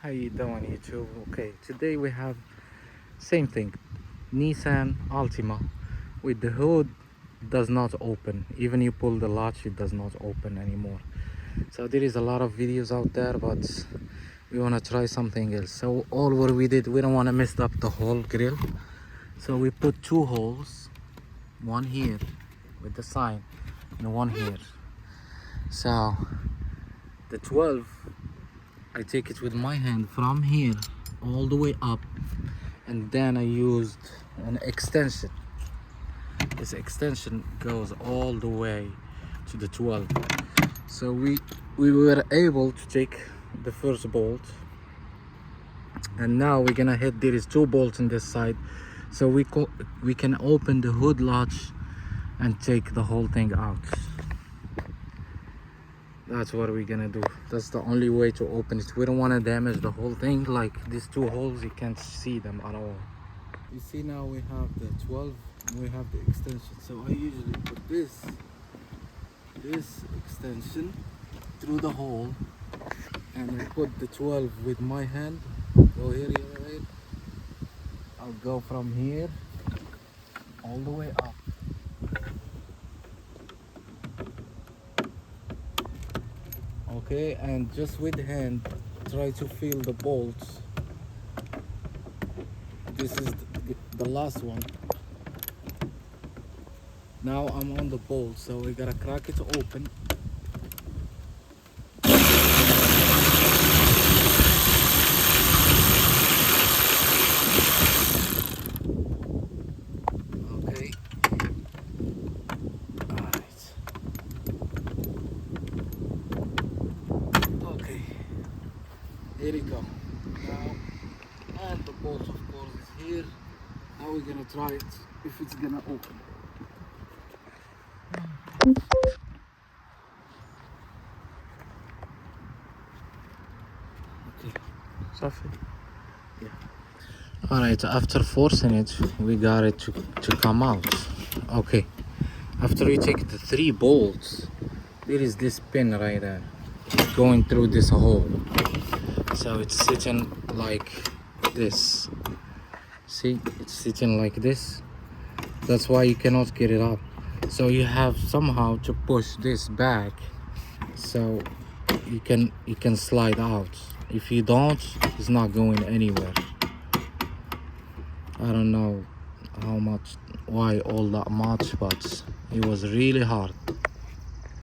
How you doing, YouTube? Okay, today we have same thing, Nissan Altima with the hood does not open. Even you pull the latch, it does not open anymore. So there is a lot of videos out there, but we want to try something else. So all what we did, we don't want to mess up the whole grill, so we put two holes, one here with the sign and one here. So the 12, I take it with my hand from here all the way up, and then I used an extension. This extension goes all the way to the 12. So we were able to take the first bolt, and now we're gonna hit, there is two bolts on this side, so we can open the hood latch and take the whole thing out. That's what we're gonna do. That's the only way to open it. We don't want to damage the whole thing. Like these two holes, you can't see them at all. You see, now we have the 12, we have the extension. So I usually put this extension through the hole, and I put the 12 with my hand. Go here, right? I'll go from here all the way up. Okay, and just with the hand try to feel the bolts. This is the last one. Now I'm on the bolt, so we gotta crack it open. Okay, alright. Okay, here we go. Now, and the bolt of course is here. Now we're gonna try it if it's gonna open. Okay, Sophie. Yeah. Alright, after forcing it, we got it to come out. Okay, after we take the 3 bolts, there is this pin right there going through this hole. So it's sitting like this. See, it's sitting like this. That's why you cannot get it up. So you have somehow to push this back so you can slide out. If you don't, it's not going anywhere. I don't know why all that much, but it was really hard.